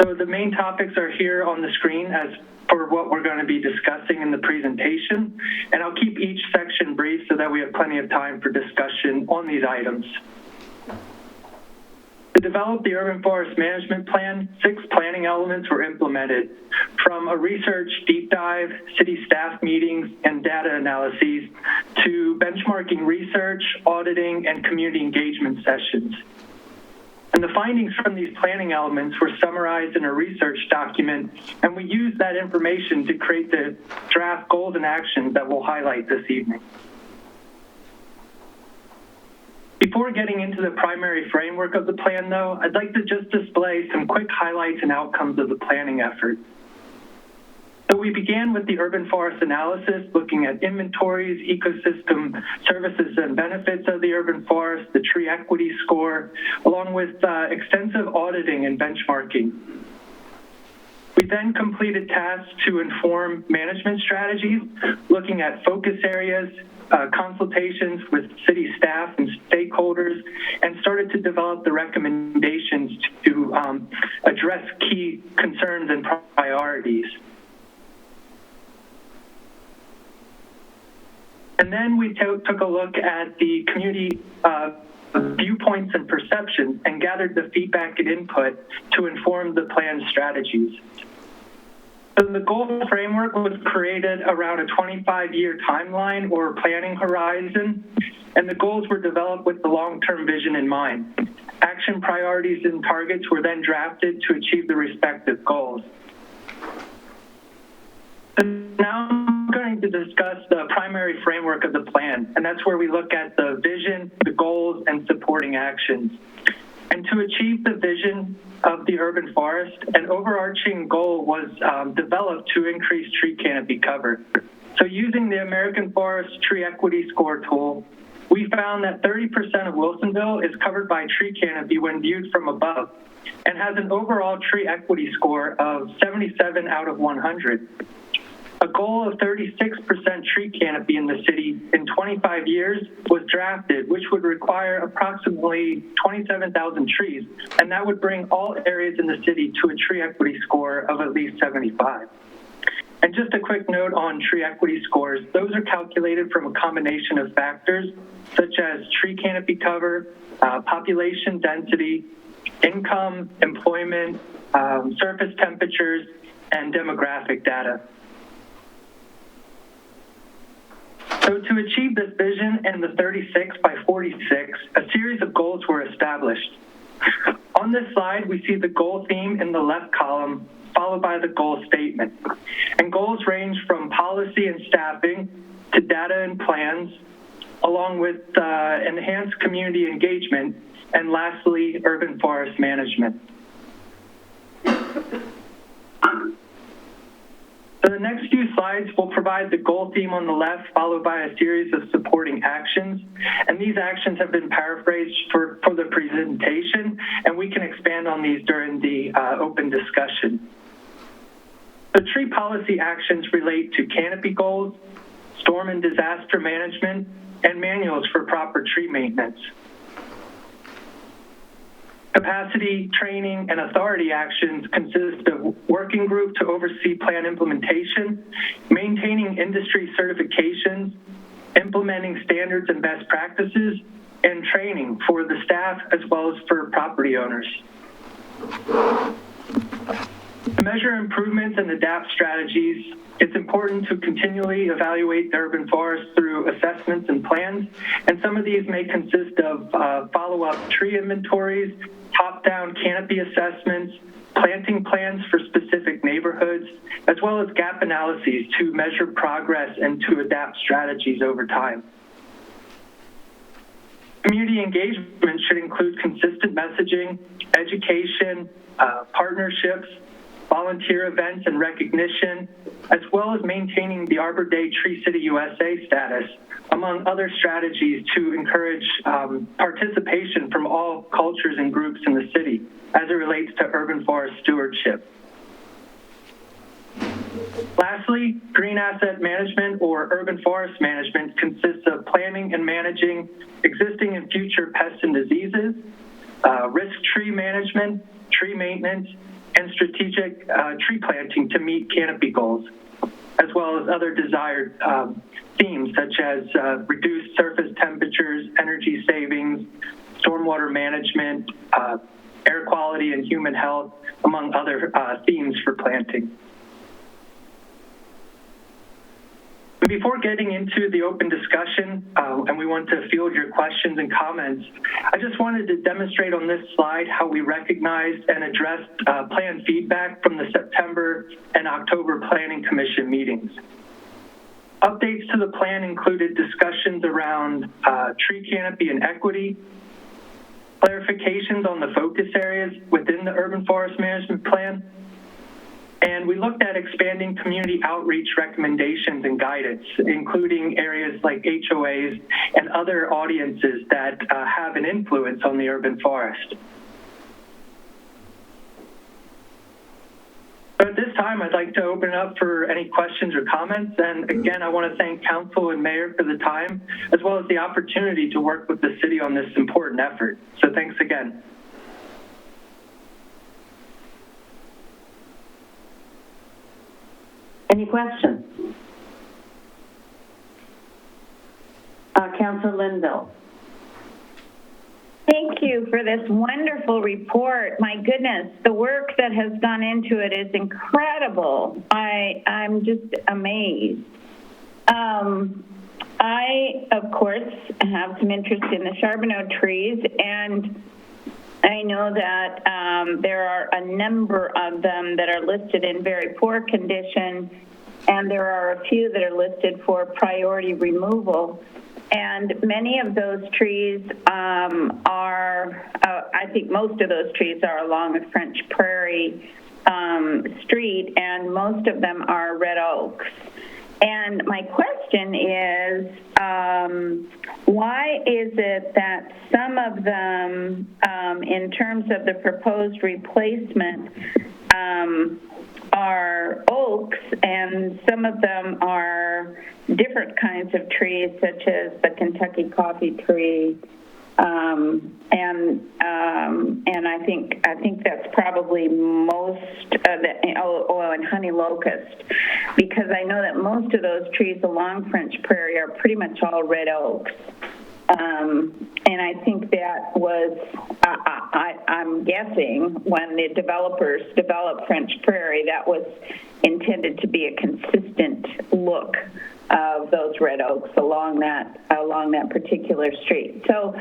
[SPEAKER 9] So the main topics are here on the screen as for what we're going to be discussing in the presentation. And I'll keep each section brief so that we have plenty of time for discussion on these items. To develop the Urban Forest Management Plan, 6 planning elements were implemented, from a research deep dive, city staff meetings, and data analyses, to benchmarking research, auditing, and community engagement sessions. And the findings from these planning elements were summarized in a research document, and we used that information to create the draft goals and actions that we'll highlight this evening. Before getting into the primary framework of the plan, though, I'd like to just display some quick highlights and outcomes of the planning effort. So we began with the urban forest analysis, looking at inventories, ecosystem services and benefits of the urban forest, the tree equity score, along with extensive auditing and benchmarking. We then completed tasks to inform management strategies, looking at focus areas, consultations with city staff and stakeholders, and started to develop the recommendations to address key concerns and priorities. And then we took a look at the community viewpoints and perceptions and gathered the feedback and input to inform the plan strategies. So the goal framework was created around a 25-year timeline or planning horizon, and the goals were developed with the long-term vision in mind. Action priorities and targets were then drafted to achieve the respective goals. And now I'm going to discuss the primary framework of the plan, and that's where we look at the vision, the goals, and supporting actions. And to achieve the vision of the urban forest, an overarching goal was developed to increase tree canopy cover. So using the American Forest Tree Equity Score tool, we found that 30% of Wilsonville is covered by tree canopy when viewed from above and has an overall tree equity score of 77 out of 100. A goal of 36% tree canopy in the city in 25 years was drafted, which would require approximately 27,000 trees, and that would bring all areas in the city to a tree equity score of at least 75. And just a quick note on tree equity scores, those are calculated from a combination of factors such as tree canopy cover, population density, income, employment, surface temperatures, and demographic data. So to achieve this vision and the 36 by 46, a series of goals were established. On this slide, we see the goal theme in the left column, followed by the goal statement. And goals range from policy and staffing to data and plans, along with enhanced community engagement, and lastly, urban forest management. So the next few slides will provide the goal theme on the left, followed by a series of supporting actions. And these actions have been paraphrased for the presentation, and we can expand on these during the open discussion. The tree policy actions relate to canopy goals, storm and disaster management, and manuals for proper tree maintenance. Capacity, training, and authority actions consist of working group to oversee plan implementation, maintaining industry certifications, implementing standards and best practices, and training for the staff as well as for property owners. To measure improvements and adapt strategies, it's important to continually evaluate the urban forest through assessments and plans, and some of these may consist of follow-up tree inventories, top-down canopy assessments, planting plans for specific neighborhoods, as well as gap analyses to measure progress and to adapt strategies over time. Community engagement should include consistent messaging, education, partnerships, volunteer events and recognition, as well as maintaining the Arbor Day Tree City USA status, among other strategies to encourage participation from all cultures and groups in the city as it relates to urban forest stewardship. Lastly, green asset management or urban forest management consists of planning and managing existing and future pests and diseases, risk tree management, tree maintenance, and strategic tree planting to meet canopy goals, as well as other desired themes such as reduced surface temperatures, energy savings, stormwater management, air quality and human health, among other themes for planting. Before getting into the open discussion, and we want to field your questions and comments, I just wanted to demonstrate on this slide how we recognized and addressed plan feedback from the September and October Planning Commission meetings. Updates to the plan included discussions around tree canopy and equity, clarifications on the focus areas within the urban forest management plan, and we looked at expanding community outreach recommendations and guidance, including areas like HOAs and other audiences that have an influence on the urban forest. So at this time, I'd like to open it up for any questions or comments. And again, I want to thank Council and Mayor for the time, as well as the opportunity to work with the city on this important effort. So thanks again.
[SPEAKER 1] Any questions? Councilor Linville.
[SPEAKER 6] Thank you for this wonderful report. My goodness, the work that has gone into it is incredible. I'm just amazed. I, of course, have some interest in the Charbonneau trees, and I know that there are a number of them that are listed in very poor condition, and there are a few that are listed for priority removal. And many of those trees I think most of those trees are along the French Prairie Street, and most of them are red oaks. And my question is, why is it that some of them, in terms of the proposed replacement, are oaks, and some of them are different kinds of trees, such as the Kentucky coffee tree, and I think that's probably most of the and honey locust, because I know that most of those trees along French Prairie are pretty much all red oaks. And I think that was, I'm guessing, when the developers developed French Prairie, that was intended to be a consistent look of those red oaks along that particular street. So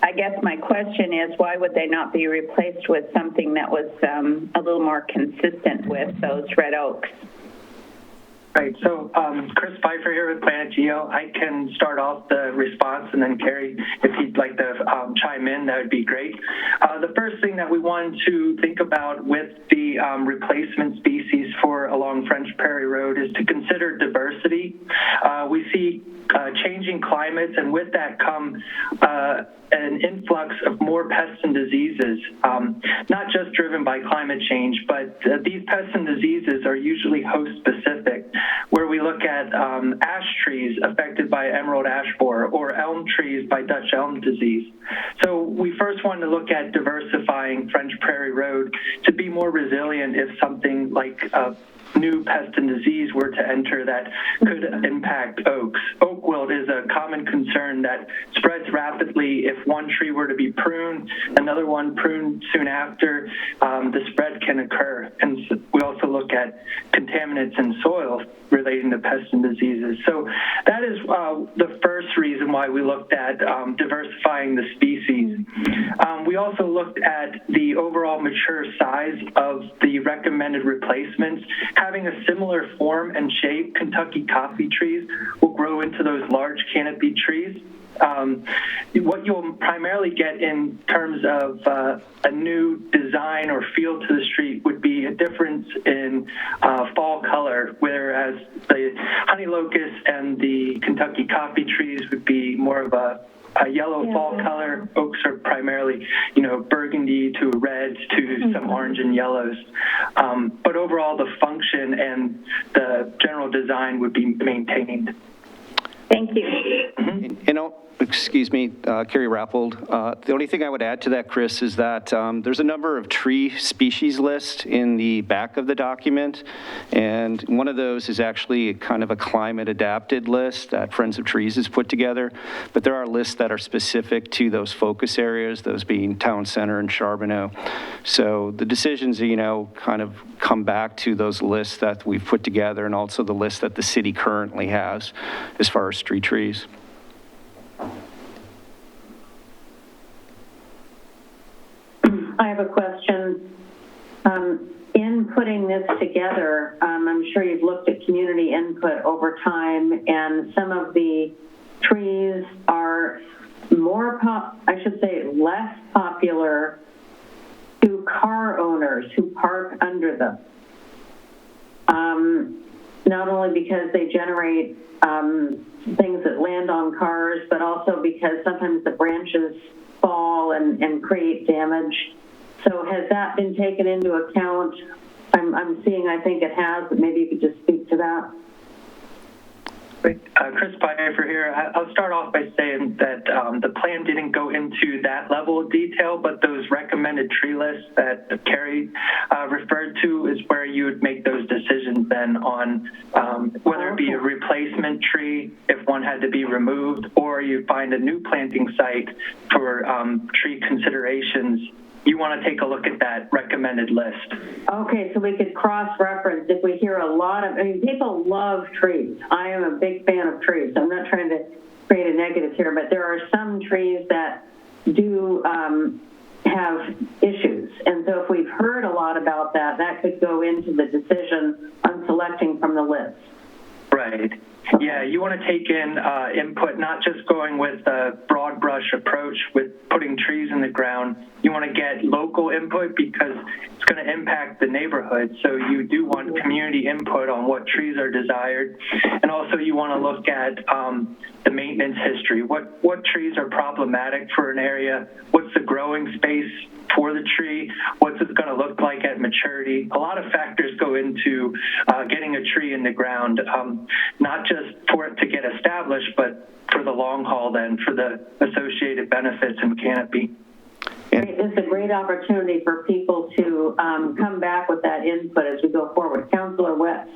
[SPEAKER 6] I guess my question is, why would they not be replaced with something that was a little more consistent with those red oaks?
[SPEAKER 9] Right, so Chris Pfeiffer here with Planet Geo. I can start off the response, and then Carrie, if you'd like to chime in, that would be great. The first thing that we wanted to think about with the replacement species for along French Prairie Road is to consider diversity. We see changing climates, and with that come an influx of more pests and diseases, not just driven by climate change, but these pests and diseases are usually host-specific. where we look at ash trees affected by emerald ash borer or elm trees by Dutch elm disease. So we first wanted to look at diversifying French Prairie Road to be more resilient if something like a new pest and disease were to enter that could impact oaks. Oak wilt is a common concern that spreads rapidly. If one tree were to be pruned, another one pruned soon after, the spread can occur. And we also look at contaminants in soil relating to pests and diseases. So that is the first reason why we looked at diversifying the species. We also looked at the overall mature size of the recommended replacements. Having a similar form and shape, Kentucky coffee trees will grow into those large canopy trees. What you'll primarily get in terms of a new design or feel to the street would be a difference in fall color, whereas the honey locust and the Kentucky coffee trees would be more of a yellow fall color. Oaks are primarily, burgundy to reds to some orange and yellows. But overall, the function and the general design would be maintained.
[SPEAKER 6] Thank you.
[SPEAKER 8] Excuse me, Carrie Rappold. The only thing I would add to that, Chris, is that there's a number of tree species lists in the back of the document, and one of those is actually kind of a climate-adapted list that Friends of Trees has put together, but there are lists that are specific to those focus areas, those being Town Center and Charbonneau. So the decisions, kind of come back to those lists that we've put together and also the list that the city currently has as far as street trees.
[SPEAKER 1] I have a question. In putting this together, I'm sure you've looked at community input over time, and some of the trees are less popular to car owners who park under them. Not only because they generate things that land on cars, but also because sometimes the branches fall and create damage. So has that been taken into account? I'm seeing, I think it has, but maybe you could just speak to that.
[SPEAKER 9] Chris Pfeiffer here. I'll start off by saying that the plan didn't go into that level of detail, but those recommended tree lists that Carrie referred to is where you would make those decisions then on whether it be a replacement tree if one had to be removed, or you find a new planting site for tree considerations. You want to take a look at that recommended list.
[SPEAKER 1] Okay, so we could cross-reference if we hear a lot of, people love trees. I am a big fan of trees. I'm not trying to create a negative here, but there are some trees that do have issues. And so if we've heard a lot about that, that could go into the decision on selecting from the list.
[SPEAKER 9] Right. Yeah, you want to take in input, not just going with a broad brush approach with putting trees in the ground. You want to get local input because it's going to impact the neighborhood. So you do want community input on what trees are desired. And also you want to look at the maintenance history. What trees are problematic for an area? What's the growing space for the tree? What's it going to look like at maturity? A lot of factors go into getting a tree in the ground, not just for it to get established, but for the long haul then, for the associated benefits and canopy.
[SPEAKER 1] Great. This is a great opportunity for people to come back with that input as we go forward. Councilor West.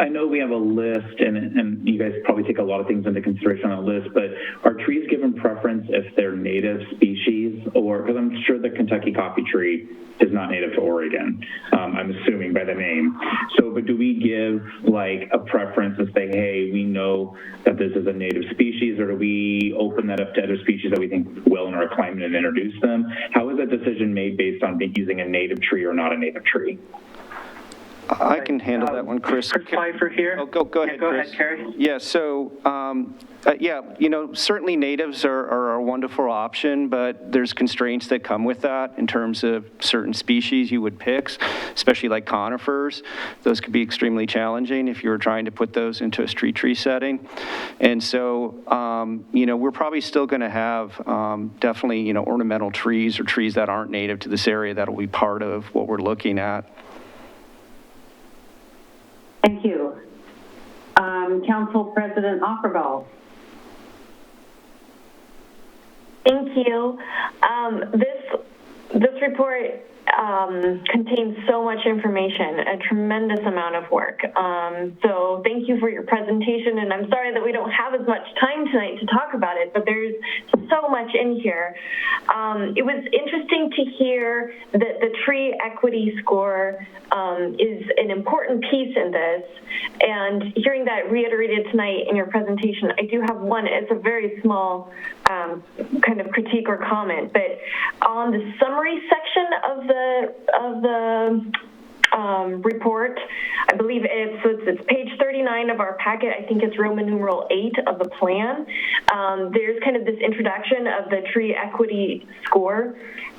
[SPEAKER 7] I know we have a list, and you guys probably take a lot of things into consideration on that list, but are trees given preference if they're native species, or, because I'm sure the Kentucky coffee tree is not native to Oregon, I'm assuming by the name. So, but do we give like a preference and say, hey, we know that this is a native species, or do we open that up to other species that we think will in our climate and introduce them? How is that decision made based on using a native tree or not a native tree?
[SPEAKER 8] I can handle that one, Chris.
[SPEAKER 9] Chris Pfeiffer here.
[SPEAKER 8] Oh, go ahead,
[SPEAKER 9] go
[SPEAKER 8] Chris.
[SPEAKER 9] ahead, Carrie.
[SPEAKER 8] Yeah, so, certainly natives are a wonderful option, but there's constraints that come with that in terms of certain species you would pick, especially like conifers. Those could be extremely challenging if you were trying to put those into a street tree setting. And so, we're probably still going to have definitely, ornamental trees or trees that aren't native to this area that'll be part of what we're looking at.
[SPEAKER 1] Thank you. Council President Offerball.
[SPEAKER 5] Thank you. This report contains so much information, a tremendous amount of work. So thank you for your presentation, and I'm sorry that we don't have as much time tonight to talk about it, but there's so much in here. It was interesting to hear that the tree equity score is an important piece in this, and hearing that reiterated tonight in your presentation, I do have one. It's a very small kind of critique or comment, but on the summary section of the report, I believe it's page 39 of our packet. I think it's Roman numeral 8 of the plan. There's kind of this introduction of the tree equity score,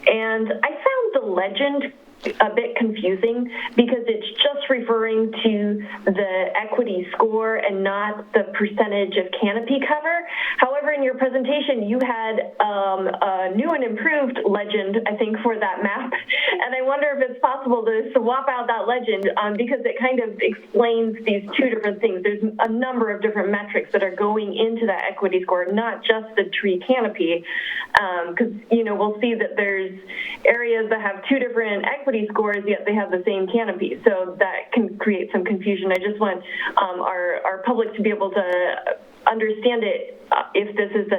[SPEAKER 5] and I found the legend a bit confusing because it's just referring to the equity score and not the percentage of canopy cover. However, in your presentation, you had a new and improved legend, I think, for that map. And I wonder if it's possible to swap out that legend because it kind of explains these two different things. There's a number of different metrics that are going into that equity score, not just the tree canopy. Because, we'll see that there's areas that have two different equity scores, yet they have the same canopy. So that can create some confusion. I just want our public to be able to understand it if this is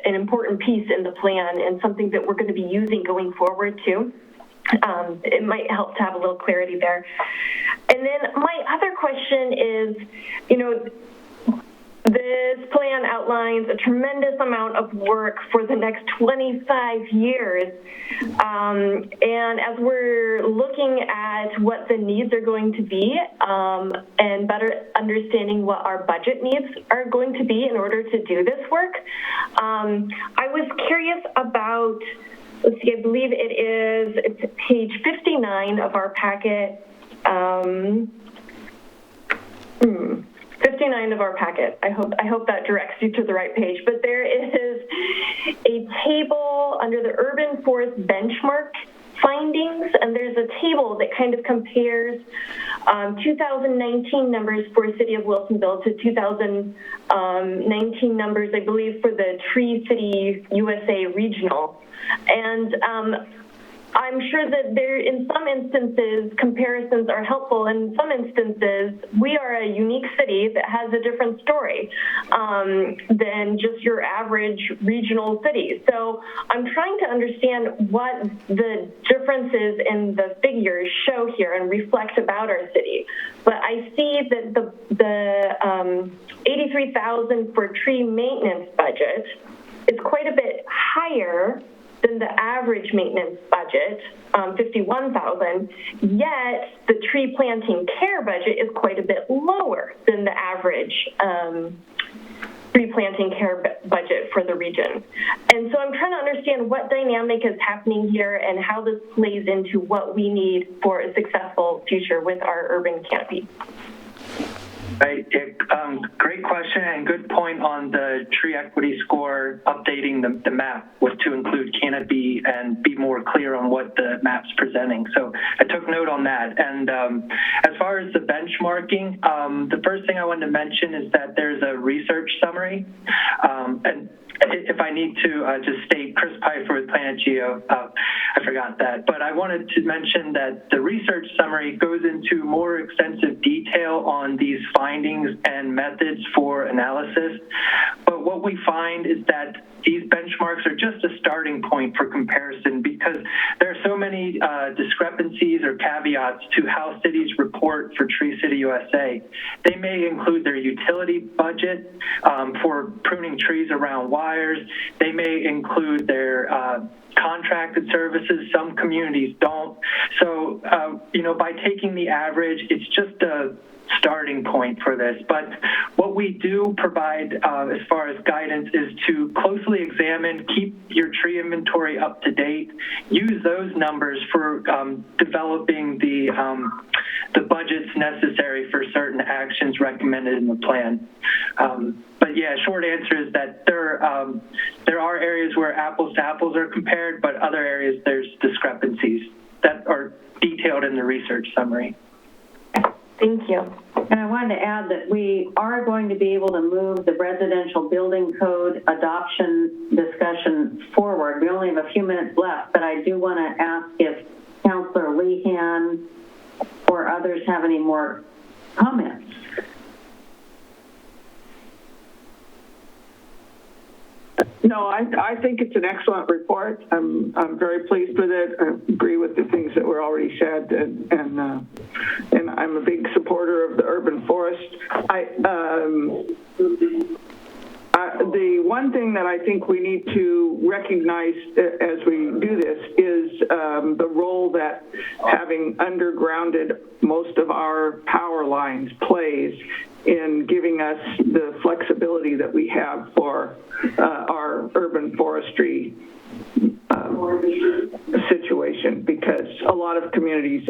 [SPEAKER 5] an important piece in the plan and something that we're going to be using going forward too. It might help to have a little clarity there. And then my other question is, this plan outlines a tremendous amount of work for the next 25 years. And as we're looking at what the needs are going to be and better understanding what our budget needs are going to be in order to do this work, I was curious about, let's see, I believe it's page 59 of our packet. 59 of our packet. I hope that directs you to the right page. But there is a table under the urban forest benchmark findings, and there's a table that kind of compares 2019 numbers for City of Wilsonville to 2019 numbers, I believe, for the Tree City USA Regional. And I'm sure that in some instances, comparisons are helpful. In some instances, we are a unique city that has a different story than just your average regional city. So I'm trying to understand what the differences in the figures show here and reflect about our city. But I see that the $83,000 for tree maintenance budget is quite a bit higher than the average maintenance budget, $51,000, yet the tree planting care budget is quite a bit lower than the average tree planting care budget for the region. And so I'm trying to understand what dynamic is happening here and how this plays into what we need for a successful future with our urban canopy.
[SPEAKER 9] Right. Great question and good point on the tree equity score, updating the map to include canopy and be more clear on what the map's presenting. So I took note on that. And as far as the benchmarking, the first thing I wanted to mention is that there's a research summary. And if I need to just state, Chris Pfeiffer with Planet Geo, I forgot that. But I wanted to mention that the research summary goes into more extensive detail on these findings and methods for analysis. But what we find is that these benchmarks are just a starting point for comparison because there are so many discrepancies or caveats to how cities report for Tree City USA. They may include their utility budget for pruning trees around wires. They may include their contracted services. Some communities don't. So, by taking the average, it's just a starting point for this. But what we do provide as far as guidance is to closely examine, keep your tree inventory up to date, use those numbers for developing the budgets necessary for certain actions recommended in the plan. But yeah, short answer is that there are areas where apples to apples are compared, but other areas there's discrepancies that are detailed in the research summary.
[SPEAKER 5] Thank you.
[SPEAKER 1] And I wanted to add that we are going to be able to move the residential building code adoption discussion forward. We only have a few minutes left, but I do want to ask if Councilor Lehan or others have any more comments.
[SPEAKER 2] No, I think it's an excellent report. I'm very pleased with it. I agree with the things that were already said, and I'm a big supporter of the urban forest. The one thing that I think we need to recognize as we do this is the role that having undergrounded most of our power lines plays in giving us the flexibility that we have for our urban forestry situation, because a lot of communities,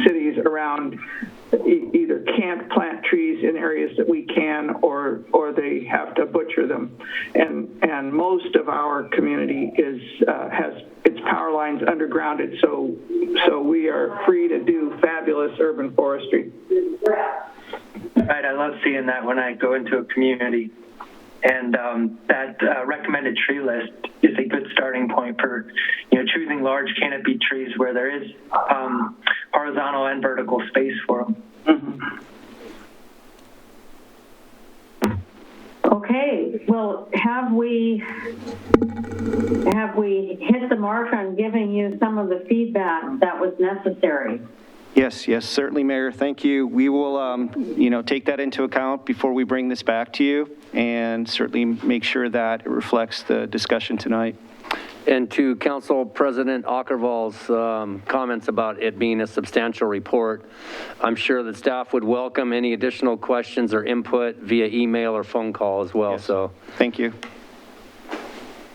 [SPEAKER 2] cities around either can't plant trees in areas that we can, or they have to butcher them, and most of our community has its power lines undergrounded, so we are free to do fabulous urban forestry.
[SPEAKER 9] Right, I love seeing that when I go into a community. And that recommended tree list is a good starting point for, choosing large canopy trees where there is horizontal and vertical space for them.
[SPEAKER 1] Mm-hmm. Okay, well, have we hit the mark on giving you some of the feedback that was necessary?
[SPEAKER 8] Yes, certainly, Mayor. Thank you. We will, take that into account before we bring this back to you, and certainly make sure that it reflects the discussion tonight.
[SPEAKER 10] And to Council President Ockervall's comments about it being a substantial report, I'm sure that staff would welcome any additional questions or input via email or phone call as well.
[SPEAKER 8] Yes.
[SPEAKER 10] So
[SPEAKER 8] thank you.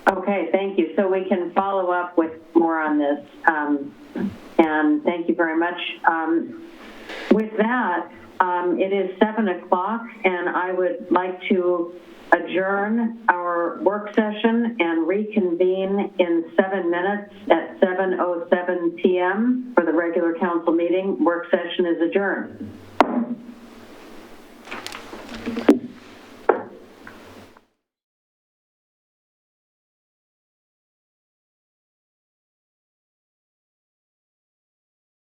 [SPEAKER 1] Okay, thank you. So we can follow up with more on this. And thank you very much. With that, it is 7 o'clock, and I would like to adjourn our work session and reconvene in 7 minutes at 7:07 p.m. for the regular council meeting. Work session is adjourned.